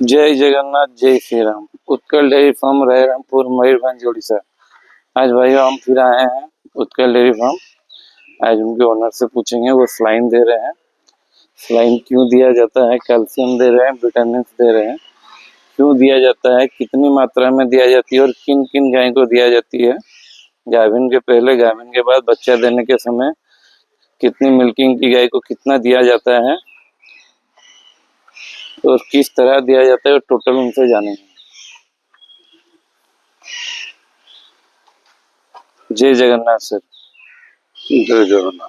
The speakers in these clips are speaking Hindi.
जय जगन्नाथ जय श्री राम। Utkal dairy farm Rairampur Mayurbhanj Orissa. आज भाइयों हम फिर आए हैं उत्कल डेयरी फार्म। आज उनके ओनर से पूछेंगे, वो सलाइन दे रहे हैं। सलाइन क्यों दिया जाता है, कैल्शियम दे रहे हैं, विटामिन दे रहे हैं, क्यों दिया जाता है, कितनी मात्रा में दिया जाती है और किन किन गाय को दिया जाती है, गाभिन के पहले, गाभिन के बाद, बच्चा देने के समय, कितनी मिल्किंग की गाय को कितना दिया जाता है और किस तरह दिया जाता है, टोटल उनसे जानेंगे। जय जगन्नाथ सर। जय जगन्नाथ।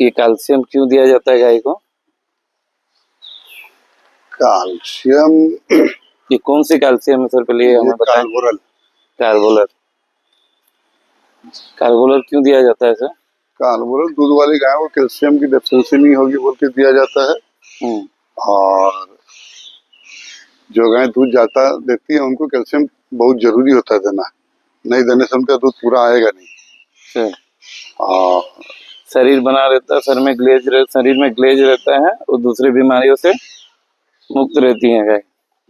ये कैल्शियम क्यों दिया जाता है गाय को? कैल्शियम, ये कौन सी कैल्शियम है सर, पहले ये हमें बताएं। कार्बोरल। कार्बोलर। कार्बोलर क्यों दिया जाता है सर? कार्बोरल दूध वाली गाय को कैल्शियम की डेफिशिएंसी नहीं होगी बोल के दिया जाता है। और जो गाय दूध ज्यादा देती है उनको कैल्शियम बहुत जरूरी होता है देना, नहीं देने से उनका दूध पूरा आएगा नहीं सर। और शरीर बना रहता है, शरीर में ग्लेज रहता है और दूसरी बीमारियों से मुक्त रहती है गाय।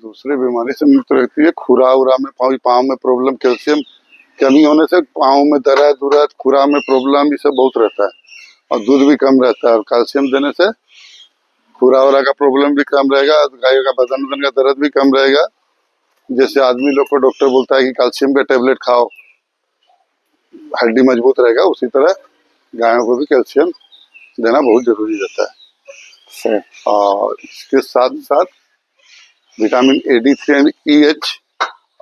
दूसरे बीमारी से मुक्त रहती है। खुरा उरा में, पाँव में प्रॉब्लम, कैल्शियम कमी होने से पाँव में दर्द उरद, खुरा में प्रॉब्लम, ये सब बहुत रहता है और दूध भी कम रहता है। और कैल्शियम देने से खुरा उरा का प्रॉब्लम भी कम रहेगा, गाय का बदन का दर्द भी कम रहेगा। जैसे आदमी लोग को डॉक्टर बोलता है कि कैल्शियम का टेबलेट खाओ, हड्डी मजबूत रहेगा, उसी तरह गायों को भी कैल्शियम देना बहुत जरूरी रहता है। और इसके साथ साथ विटामिन AD3 एंड EH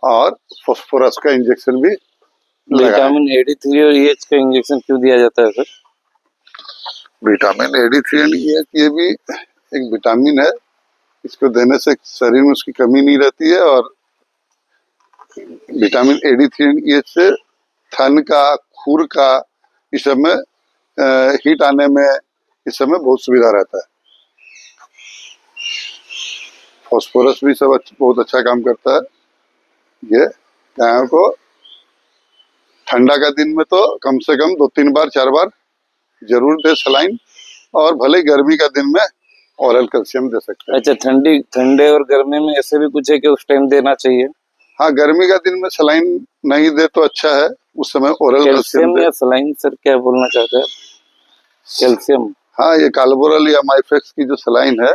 और फास्फोरस का इंजेक्शन भी विटामिन AD3 और EH का इंजेक्शन क्यों दिया जाता है sir? Vitamin AD3 and EH ये भी एक विटामिन है, इसको देने से शरीर में उसकी कमी नहीं रहती है। और विटामिन AD3 एंड EH से थन का, खुर का, इस सब में हीट आने में, इस सब में बहुत सुविधा रहता है। फास्फोरस भी सब बहुत अच्छा काम करता है। ये गायों को ठंडा का दिन में तो कम से कम 2-3 बार 4 बार जरूर दे सलाइन, और भले गर्मी का दिन में ओरल कैल्शियम दे सकते हैं। अच्छा, ठंडे और गर्मी में ऐसे भी कुछ है कि उस टाइम देना चाहिए? हाँ, गर्मी का दिन में सलाइन नहीं दे तो अच्छा है, उस समय ओरल कैल्शियम या सलाइन सर क्या बोलना चाहते हैं? कैल्शियम। हाँ, ये कार्बोरल या माइफेक्स की जो सलाइन है,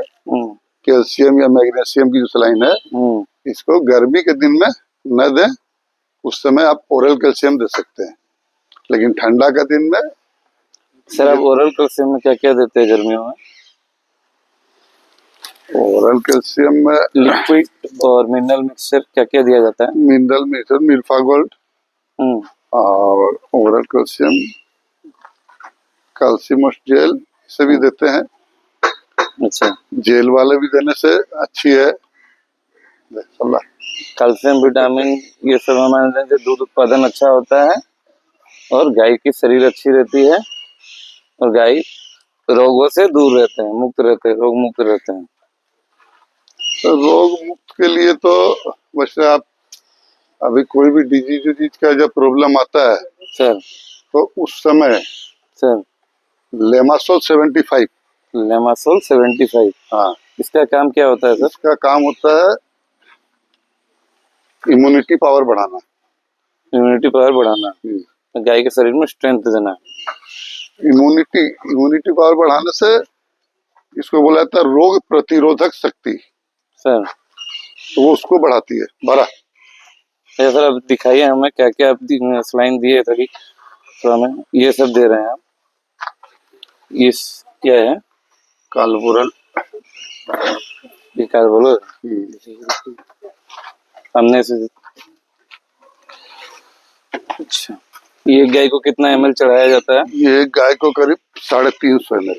कैल्शियम या मैग्नीशियम की जो सलाइन है, इसको गर्मी के दिन में न दें, उस समय आप ओरल कैल्शियम दे सकते हैं। लेकिन ठंडा का दिन में सर, आप ओरल कैल्शियम में क्या क्या देते हैं गर्मियों में? ओरल कैल्शियम में लिक्विड और मिनरल मिक्सचर क्या क्या दिया जाता है? मिनरल मिक्सचर, मिल्फा गोल्ड, और ओरल कैल्शियम, कैल्शियमस जेल से भी देते हैं। अच्छा, जेल वाले भी देने से अच्छी है। कैल्शियम, विटामिन, ये सब हमारे देने से दूध उत्पादन अच्छा होता है और गाय की शरीर अच्छी रहती है और गाय रोगों से दूर रहते हैं, मुक्त रहते हैं, रोग मुक्त रहते हैं। तो रोग मुक्त के लिए तो वैसे आप अभी कोई भी डिजीज का जब प्रॉब्लम आता है सर, तो उस समय सर लेमासोल 75। हाँ, इसका काम क्या होता है सर? इसका काम होता है इम्यूनिटी पावर बढ़ाना। इम्यूनिटी पावर बढ़ाना, गाय के शरीर में स्ट्रेंथ देना। इम्यूनिटी पावर बढ़ाने से इसको बोला जाता है रोग प्रतिरोधक शक्ति सर, तो वो उसको बढ़ाती है। बड़ा सर, अब दिखाइए हमें क्या क्या आप स्लाइन दिए तभी तो हमें ये सब दे रहे हैं आप। ये क्या है? कार्बोरल। ये कार्बोलर हमने से। अच्छा, ये गाय को कितना ml चढ़ाया जाता है? ये गाय को करीब 350 ml,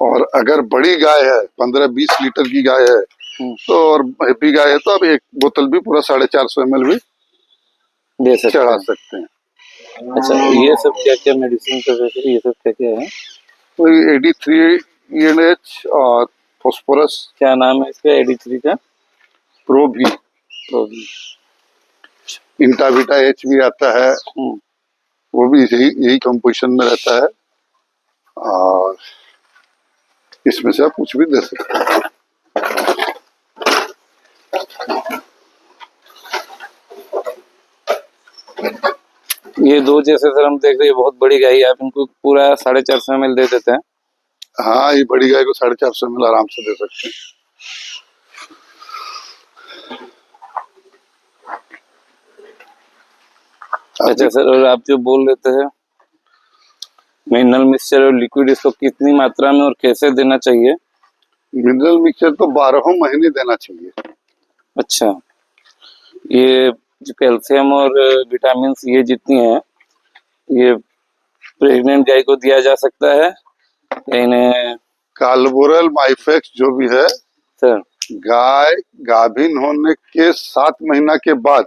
और अगर बड़ी गाय है, 15-20 लीटर की गाय है तो, और हैप्पी गाय है तो अब एक बोतल भी पूरा 450 ml भी दे सकते चढ़ा सकते हैं। अच्छा, ये सब क्या क्या मेडिसिन का ये सब क्या क्या है? AD3 ENH और फास्फोरस। क्या नाम है इसका AD3 का? प्रोबी। इंटाविटा H भी आता है, वो भी यही कंपोजिशन में रहता है। और इसमें से आप कुछ भी दे सकते हैं। ये दो जैसे सर हम देख रहे हैं बहुत बड़ी गाय है, आप इनको पूरा 450 ml दे देते हैं। हाँ, ये बड़ी गाय को 450 ml आराम से दे सकते हैं। अच्छा सर, और आप जो बोल लेते हैं मिनरल मिक्सचर और लिक्विड, इसको कितनी मात्रा में और कैसे देना चाहिए? मिनरल मिक्सचर तो 12 महीने देना चाहिए। अच्छा, ये जो कैल्शियम और विटामिन ये जितनी है, ये प्रेग्नेंट गाय को दिया जा सकता है या इन्हें? कालबोरल माइफेक्स जो भी है सर गाय गाभिन होने के 7 महीना के बाद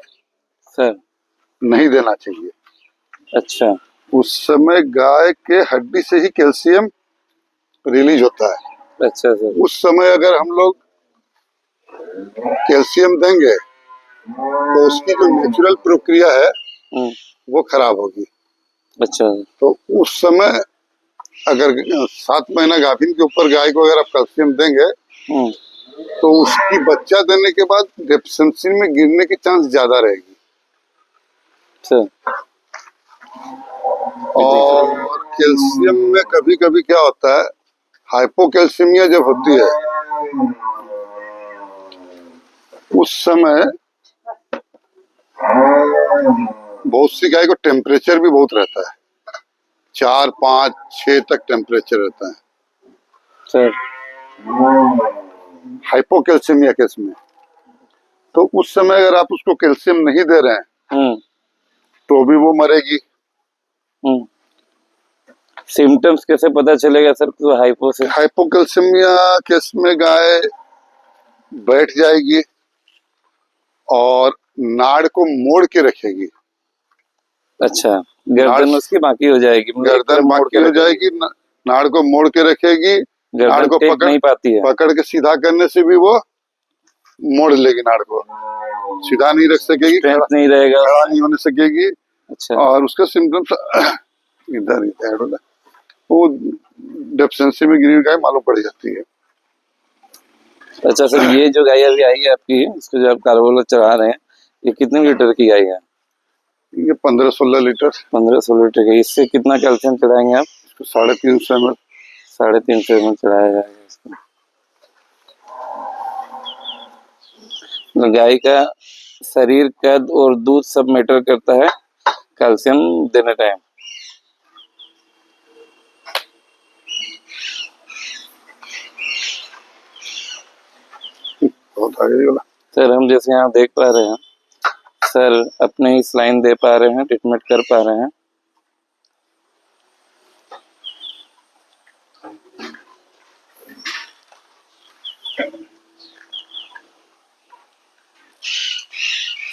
सर नहीं देना चाहिए। अच्छा उस समय गाय के हड्डी से ही कैल्शियम रिलीज होता है। अच्छा सर। उस समय अगर हम लोग कैल्शियम देंगे तो उसकी जो नेचुरल प्रक्रिया है वो खराब होगी। अच्छा तो उस समय अगर 7 महीना गाभिन के ऊपर गाय को अगर आप कैल्शियम देंगे तो उसकी बच्चा देने के बाद डेफिशिएंसी में गिरने की चांस ज्यादा रहेगी। सर और कैल्शियम में कभी कभी क्या होता है, हाइपोकैल्सीमिया जब होती है उस समय बहुत सी गाय को टेम्परेचर भी बहुत रहता है, 4, 5, 6 तक टेम्परेचर रहता है सर। हाइपोकैल्सीमिया केस में। तो उस समय अगर आप उसको कैल्शियम नहीं दे रहे हैं तो भी वो मरेगी। सिम्टम्स कैसे पता चलेगा सर तो हाइपो से? हाइपोकैल्सीमिया केस में गाय बैठ जाएगी और नाड़ को मोड़ के रखेगी। अच्छा, गर्दन उसकी बाकी हो जाएगी, गर्दन बाकी हो जाएगी, नाड़ को मोड़ के रखेगी, नाड़ को पकड़ नहीं पाती है, पकड़ के सीधा करने से भी वो मोड़ लेगी, नाड़ को सीधा नहीं रख सकेगी, नहीं रहेगा, खड़ा नहीं होने सकेगी। अच्छा। और उसका सिम्टम्स इधर ही वो डेफिशिएंसी में गिरी हुई गाय मालूम पड़ जाती है। अच्छा सर, ये जो गाय अभी आई है आपकी, इसको जो आप कार्बोलो चढ़ा रहे हैं, ये कितने लीटर की गाय है? ये 15-16 लीटर। 15-16 लीटर की। इससे कितना कैल्शियम चढ़ाएंगे आप? इसको 350 ml। 350 ml चढ़ाया जाएगा इसको। तो गाय का शरीर कद और दूध सब मैटर करता है कैल्शियम देने टाइम। बहुत आगे वाला सर, हम जैसे यहाँ देख पा रहे हैं, सर अपने ही लाइन दे पा रहे हैं, ट्रीटमेंट कर पा रहे हैं।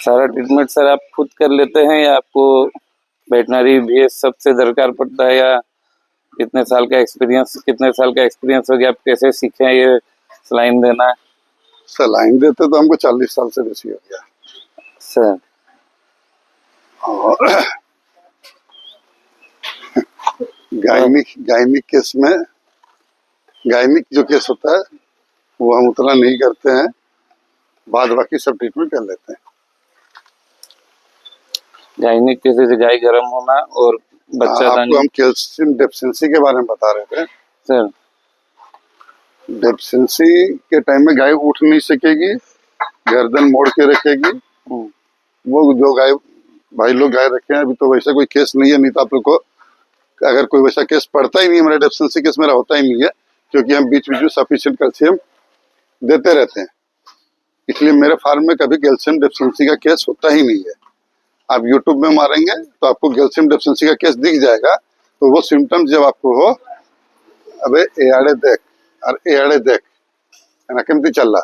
सारा ट्रीटमेंट सर आप खुद कर लेते हैं या आपको वेटनरी भी सबसे दरकार पड़ता है, या कितने साल का एक्सपीरियंस हो गया, आप कैसे सीखे ये सलाइन देना? सलाइन देते तो हमको 40 साल से बेसी हो गया सर। और गायनिक केस में, गायनिक जो केस होता है वो हम उतना नहीं करते हैं, बाद बाकी सब ट्रीटमेंट कर लेते हैं। गायनिक केस से गाय गर्म होना और बच्चा आपको हम कैल्शियम डेफिशिएंसी के बारे में बता रहे थे सर। डेफिशिएंसी के टाइम में गाय उठ नहीं सकेगी, गर्दन मोड़ के रखेगी। वो जो गाय भाई लोग गाय रखे हैं, अभी तो वैसा कोई केस नहीं है, नहीं तो आप लोग को अगर कोई वैसा केस पड़ता ही नहीं है, मेरा डेफिशिएंसी केस मेरा होता ही नहीं है, क्योंकि हम बीच बीच में सफिशिएंट कैल्शियम देते रहते हैं, इसलिए मेरे फार्म में कभी कैल्शियम डेफिशिएंसी का केस होता ही नहीं है। आप यूट्यूब में मारेंगे तो आपको कैल्शियम डेफिशिएंसी का केस दिख जाएगा। तो वो सिम्टम्स जब आपको हो, अबे एआड़े देख और एआड़े देख ना केमती चल रहा,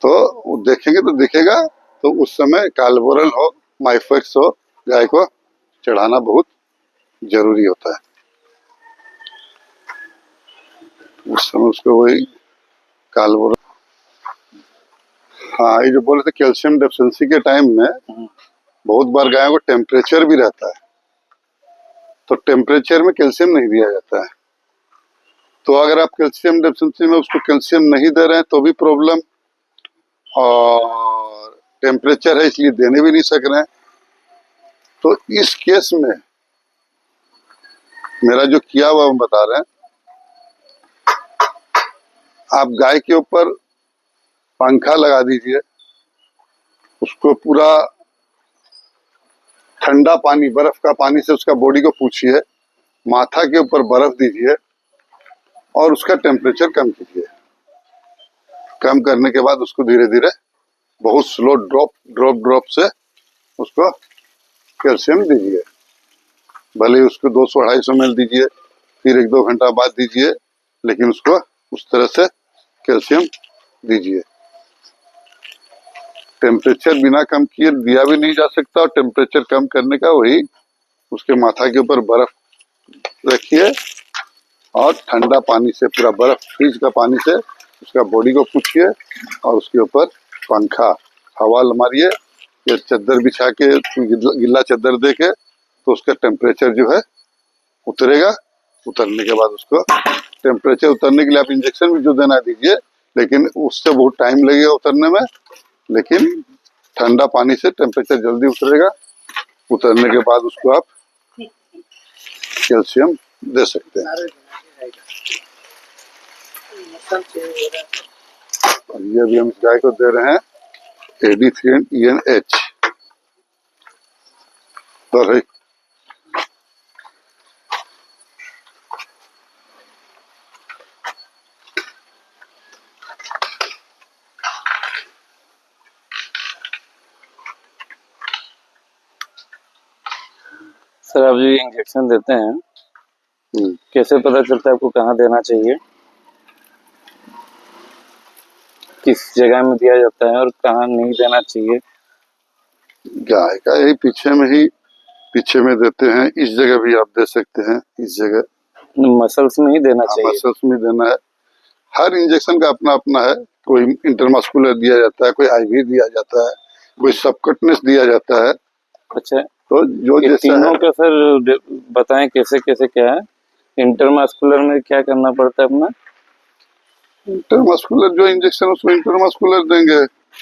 तो वो देखेंगे तो दिखेगा। तो उस समय कालबोरल हो, माइफेक्स हो, गाय को चढ़ाना बहुत जरूरी होता है। उस समय उसको वही कालबोरल। हाँ, ये जो बोले थे कैल्शियम डेफिशिएंसी के टाइम में बहुत बार गायों को टेम्परेचर भी रहता है, तो टेम्परेचर में कैल्शियम नहीं दिया जाता है। तो अगर आप कैल्शियम डेफिशिएंसी में उसको कैल्शियम नहीं दे रहे हैं तो भी प्रॉब्लम, और टेम्परेचर है इसलिए देने भी नहीं सक रहे हैं। तो इस केस में मेरा जो किया हुआ हम बता रहे हैं, आप गाय के ऊपर पंखा लगा दीजिए, उसको पूरा ठंडा पानी, बर्फ का पानी से उसका बॉडी को पूछिए, माथा के ऊपर बर्फ दीजिए और उसका टेम्परेचर कम कीजिए। कम करने के बाद उसको धीरे धीरे बहुत स्लो ड्रॉप से उसको कैल्शियम दीजिए। भले ही उसको 200-250 ml दीजिए, फिर 1-2 घंटा बाद दीजिए, लेकिन उसको उस तरह से कैल्शियम दीजिए। टेम्परेचर बिना कम किए दिया भी नहीं जा सकता, और टेम्परेचर कम करने का वही उसके माथा के ऊपर बर्फ रखिए और ठंडा पानी से, पूरा बर्फ फ्रिज का पानी से उसका बॉडी को पूछिए और उसके ऊपर पंखा हवा मारिए या चादर बिछा के, गिल्ला चादर दे के, तो उसका टेम्परेचर जो है उतरेगा। उतरने के बाद उसको टेम्परेचर उतरने के लिए आप इंजेक्शन भी जो देना दीजिए, लेकिन उससे बहुत टाइम लगेगा उतरने में। लेकिन ठंडा पानी से टेम्परेचर जल्दी उतरेगा। उतरने के बाद उसको आप कैल्शियम दे सकते हैं। और ये अभी हम इस गाय को दे रहे हैं AD3 and ENH। तो है सर आप जो इंजेक्शन देते हैं कैसे पता चलता है आपको कहाँ देना चाहिए, किस जगह में दिया जाता है और कहाँ नहीं देना चाहिए? गाय का यही पीछे में देते हैं। इस जगह भी आप दे सकते हैं, इस जगह मसल्स में ही देना चाहिए? मसल्स में देना है। हर इंजेक्शन का अपना अपना है। कोई इंटरमस्कुलर दिया जाता है, कोई IV दिया जाता है, कोई सबकटनेस दिया जाता है। अच्छा, तो जो ये जैसा तीनों है, का सर बताएं कैसे कैसे क्या है? इंटरमस्कुलर में क्या करना पड़ता है अपना? इंटरमस्कुलर जो इंजेक्शन उसमें इंटरमस्कुलर देंगे।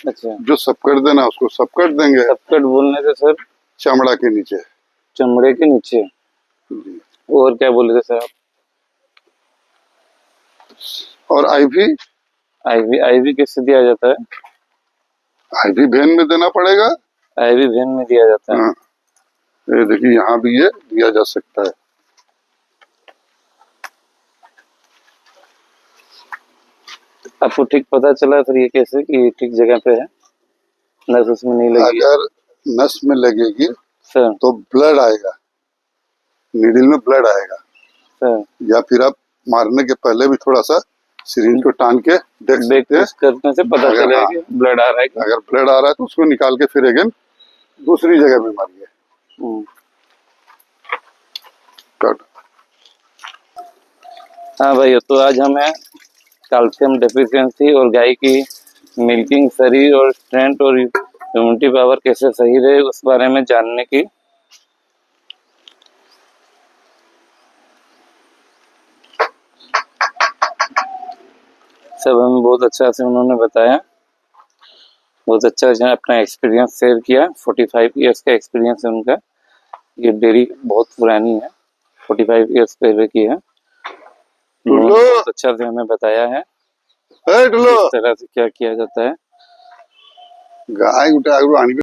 अच्छा, जो सबकट देना उसको सबकट देंगे। सबकट बोलने से सर? चमड़ा के नीचे। चमड़े के नीचे। और क्या बोले थे सर आप? और IV आईवी कैसे दिया जाता है? IV वेन में देना पड़ेगा। आईवी वेन में दिया जाता है। हाँ, ये देखिए यहाँ भी ये दिया जा सकता है। आपको ठीक पता चला फिर ये कैसे कि ठीक जगह पे है, नस उसमें नहीं लगी? अगर नस में लगेगी सर तो ब्लड आएगा, नीडल में ब्लड आएगा। सर या फिर आप मारने के पहले भी थोड़ा सा सिरिंज को टान के देख सकते हैं। करने से पता अगर चलेगा हाँ, कि ब्लड आ रहा है कि? अगर ब्लड आ रहा है तो उसको निकाल के फिर अगेन दूसरी जगह में मारिए। कट। हाँ भाई, तो आज हमें कैल्शियम डेफिशिएंसी और गाय की मिल्किंग शरीर और स्ट्रेंथ और इम्यूनिटी पावर कैसे सही रहे उस बारे में जानने की सब हमें बहुत अच्छा से उन्होंने बताया। बहुत अच्छा जो है अपना एक्सपीरियंस शेयर किया। 45 ईयर्स का एक्सपीरियंस है उनका। ये डेयरी बहुत पुरानी है, 45 ईयर्स पहले की है। बहुत अच्छा से हमें बताया है किस तरह से क्या किया जाता है। गाय उठा